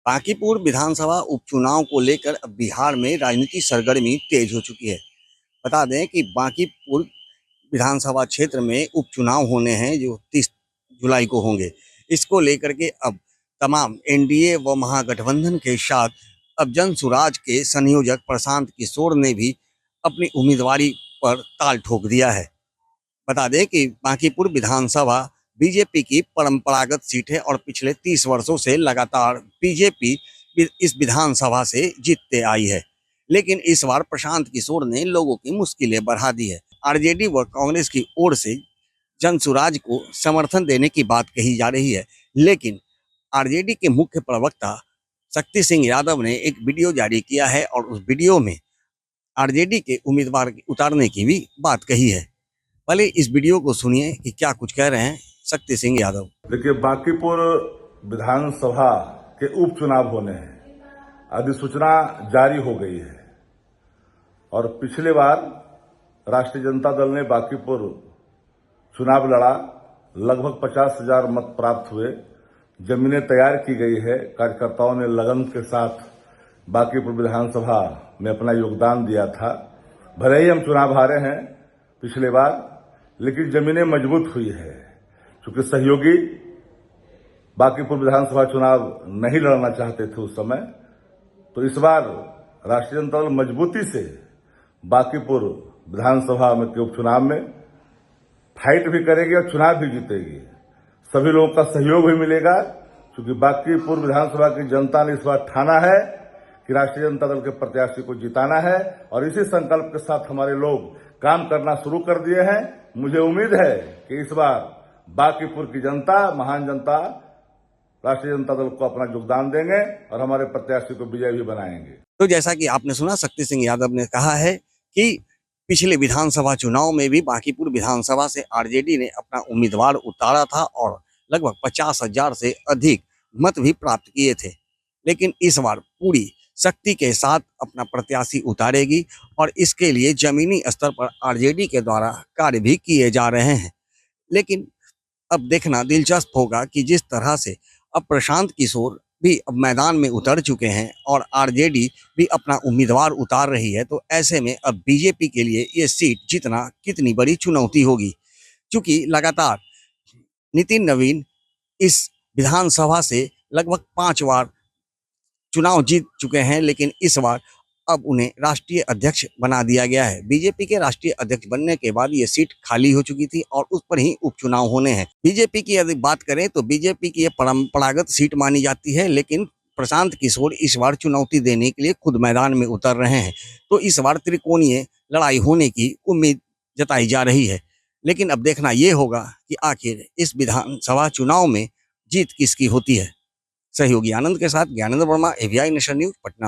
बांकीपुर विधानसभा उपचुनाव को लेकर अब बिहार में राजनीति सरगर्मी तेज हो चुकी है। बता दें कि बांकीपुर विधानसभा क्षेत्र में उपचुनाव होने हैं जो 30 जुलाई को होंगे। इसको लेकर के अब तमाम एनडीए व महागठबंधन के साथ अब जनसुराज के संयोजक प्रशांत किशोर ने भी अपनी उम्मीदवारी पर ताल ठोक दिया है। बता दें कि बांकीपुर विधानसभा बीजेपी की परंपरागत सीट है और पिछले 30 वर्षों से लगातार बीजेपी इस विधानसभा से जीतते आई है। लेकिन इस बार प्रशांत किशोर ने लोगों की मुश्किलें बढ़ा दी है। आरजेडी व कांग्रेस की ओर से जनसुराज को समर्थन देने की बात कही जा रही है, लेकिन आरजेडी के मुख्य प्रवक्ता शक्ति सिंह यादव ने एक वीडियो जारी किया है और उस वीडियो में आरजेडी के उम्मीदवार उतारने की भी बात कही है। पहले इस वीडियो को सुनिए कि क्या कुछ कह रहे हैं शक्ति सिंह यादव। देखिए, बांकीपुर विधानसभा के उपचुनाव होने हैं, अधिसूचना जारी हो गई है और पिछले बार राष्ट्रीय जनता दल ने बांकीपुर चुनाव लड़ा, लगभग 50,000 मत प्राप्त हुए। जमीनें तैयार की गई है, कार्यकर्ताओं ने लगन के साथ बांकीपुर विधानसभा में अपना योगदान दिया था। भले ही हम चुनाव हारे हैं पिछले बार, लेकिन जमीनें मजबूत हुई है। क्योंकि सहयोगी बांकीपुर विधानसभा चुनाव नहीं लड़ना चाहते थे उस समय, तो इस बार राष्ट्रीय जनता दल मजबूती से बांकीपुर विधानसभा में के उपचुनाव में फाइट भी करेगी और चुनाव भी जीतेगी। सभी लोगों का सहयोग भी मिलेगा, क्योंकि बांकीपुर विधानसभा की जनता ने इस बार ठाना है कि राष्ट्रीय जनता दल के प्रत्याशी को जिताना है और इसी संकल्प के साथ हमारे लोग काम करना शुरू कर दिए हैं। मुझे उम्मीद है कि इस बार बांकीपुर की जनता, महान जनता, राष्ट्रीय जनता दल को अपना योगदान देंगे और हमारे प्रत्याशी को विजय भी बनाएंगे। तो जैसा कि आपने सुना, शक्ति सिंह यादव ने कहा है कि पिछले विधानसभा चुनाव में भी बांकीपुर विधानसभा से आरजेडी ने अपना उम्मीदवार उतारा था और लगभग 50,000 से अधिक मत भी प्राप्त किए थे। लेकिन इस बार पूरी शक्ति के साथ अपना प्रत्याशी उतारेगी और इसके लिए जमीनी स्तर पर आरजेडी के द्वारा कार्य भी किए जा रहे हैं। लेकिन अब देखना दिलचस्प होगा कि जिस तरह से अब प्रशांत किशोर भी अब मैदान में उतर चुके हैं और आरजेडी भी अपना उम्मीदवार उतार रही है, तो ऐसे में अब बीजेपी के लिए ये सीट जीतना कितनी बड़ी चुनौती होगी। क्योंकि लगातार नितिन नवीन इस विधानसभा से लगभग 5 बार चुनाव जीत चुके हैं, लेकिन इस बार अब उन्हें राष्ट्रीय अध्यक्ष बना दिया गया है। बीजेपी के राष्ट्रीय अध्यक्ष बनने के बाद ये सीट खाली हो चुकी थी और उस पर ही उपचुनाव होने हैं। बीजेपी की यदि बात करें तो बीजेपी की ये परंपरागत सीट मानी जाती है, लेकिन प्रशांत किशोर इस बार चुनौती देने के लिए खुद मैदान में उतर रहे हैं। तो इस बार त्रिकोणीय लड़ाई होने की उम्मीद जताई जा रही है। लेकिन अब देखना ये होगा कि आखिर इस विधानसभा चुनाव में जीत किसकी होती है। सहयोगी आनंद के साथ Gyanendra Verma, AVI nation news, Patna.